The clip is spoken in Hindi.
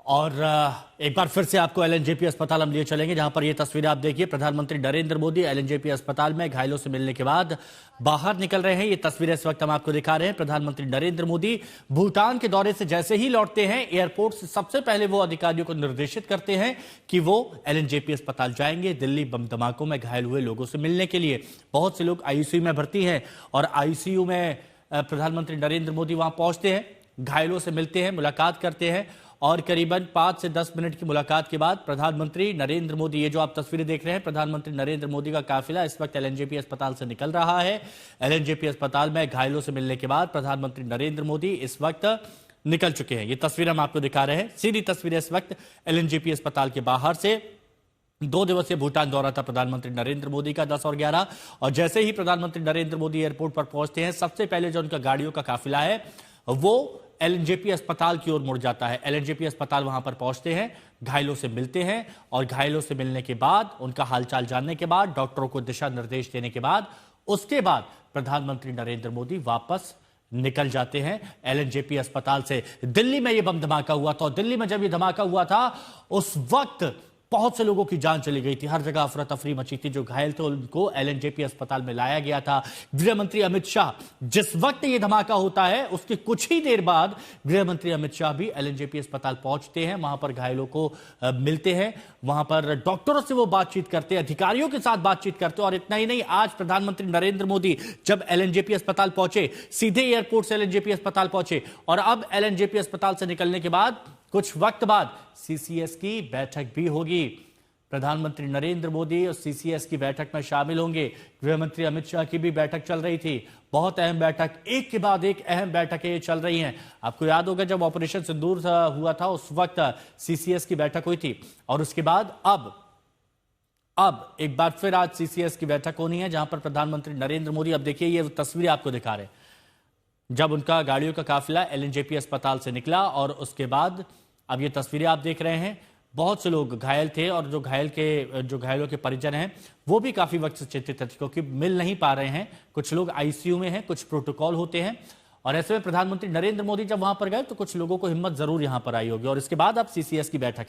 और एक बार फिर से आपको एलएनजेपी अस्पताल हम लिए चलेंगे, जहां पर ये तस्वीरें आप देखिए। प्रधानमंत्री नरेंद्र मोदी एलएनजेपी अस्पताल में घायलों से मिलने के बाद बाहर निकल रहे हैं। ये तस्वीरें इस वक्त हम आपको दिखा रहे हैं। प्रधानमंत्री नरेंद्र मोदी भूटान के दौरे से जैसे ही लौटते हैं, एयरपोर्ट से सबसे पहले वो अधिकारियों को निर्देशित करते हैं कि वो एलएनजेपी अस्पताल जाएंगे दिल्ली बम धमाकों में घायल हुए लोगों से मिलने के लिए। बहुत से लोग आईसीयू में भर्ती हैं और आईसीयू में प्रधानमंत्री नरेंद्र मोदी वहां पहुंचते हैं, घायलों से मिलते हैं, मुलाकात करते हैं और करीबन 5 से 10 मिनट की मुलाकात के बाद प्रधानमंत्री नरेंद्र मोदी, ये जो आप तस्वीरें देख रहे हैं, प्रधानमंत्री नरेंद्र मोदी का काफिला इस वक्त एलएनजेपी अस्पताल से निकल रहा है। एलएनजेपी अस्पताल में घायलों से मिलने के बाद प्रधानमंत्री नरेंद्र मोदी इस वक्त निकल चुके हैं। ये तस्वीर हम आपको दिखा रहे हैं, सीधी तस्वीरें इस वक्त एलएनजेपी अस्पताल के बाहर से। 2 दिवसीय भूटान दौरा था प्रधानमंत्री नरेंद्र मोदी का 10 और 11, और जैसे ही प्रधानमंत्री नरेंद्र मोदी एयरपोर्ट पर पहुंचते हैं, सबसे पहले जो उनका गाड़ियों का काफिला है वो एलएनजेपी अस्पताल की ओर मुड़ जाता है। एलएनजेपी अस्पताल वहां पर पहुंचते हैं, घायलों से मिलते हैं और घायलों से मिलने के बाद, उनका हालचाल जानने के बाद, डॉक्टरों को दिशा निर्देश देने के बाद, उसके बाद प्रधानमंत्री नरेंद्र मोदी वापस निकल जाते हैं एलएनजेपी अस्पताल से। दिल्ली में यह बम धमाका हुआ था और दिल्ली में जब यह धमाका हुआ था उस वक्त बहुत से लोगों की जान चली गई थी, हर जगह अफरा तफरी मची थी। जो घायल थे उनको एलएनजेपी अस्पताल में लाया गया था। गृह मंत्री अमित शाह, जिस वक्त ये धमाका होता है उसके कुछ ही देर बाद गृह मंत्री अमित शाह भी एलएनजेपी अस्पताल पहुंचते हैं, वहां पर घायलों को मिलते हैं, वहां पर डॉक्टरों से वो बातचीत करते हैं, अधिकारियों के साथ बातचीत करते हैं। और इतना ही नहीं, आज प्रधानमंत्री नरेंद्र मोदी जब एलएनजेपी अस्पताल पहुंचे, सीधे एयरपोर्ट से एलएनजेपी अस्पताल पहुंचे और अब एलएनजेपी अस्पताल से निकलने के बाद कुछ वक्त बाद सीसीएस की बैठक भी होगी। प्रधानमंत्री नरेंद्र मोदी और सीसीएस की बैठक में शामिल होंगे। गृह मंत्री अमित शाह की भी बैठक चल रही थी, बहुत अहम बैठक, एक के बाद एक अहम बैठकें चल रही हैं। आपको याद होगा जब ऑपरेशन सिंदूर हुआ था उस वक्त सीसीएस की बैठक हुई थी और उसके बाद अब एक बार फिर आज सीसीएस की बैठक होनी है, जहां पर प्रधानमंत्री नरेंद्र मोदी, अब देखिए ये तस्वीरें आपको दिखा रहे हैं, जब उनका गाड़ियों का काफिला एलएनजेपी अस्पताल से निकला और उसके बाद अब ये तस्वीरें आप देख रहे हैं। बहुत से लोग घायल थे और जो घायलों के परिजन हैं वो भी काफी वक्त से चिंतित थे, क्योंकि मिल नहीं पा रहे हैं। कुछ लोग आईसीयू में हैं, कुछ प्रोटोकॉल होते हैं, और ऐसे में प्रधानमंत्री नरेंद्र मोदी जब वहां पर गए तो कुछ लोगों को हिम्मत जरूर यहां पर आई होगी। और इसके बाद अब सीसीएस की बैठक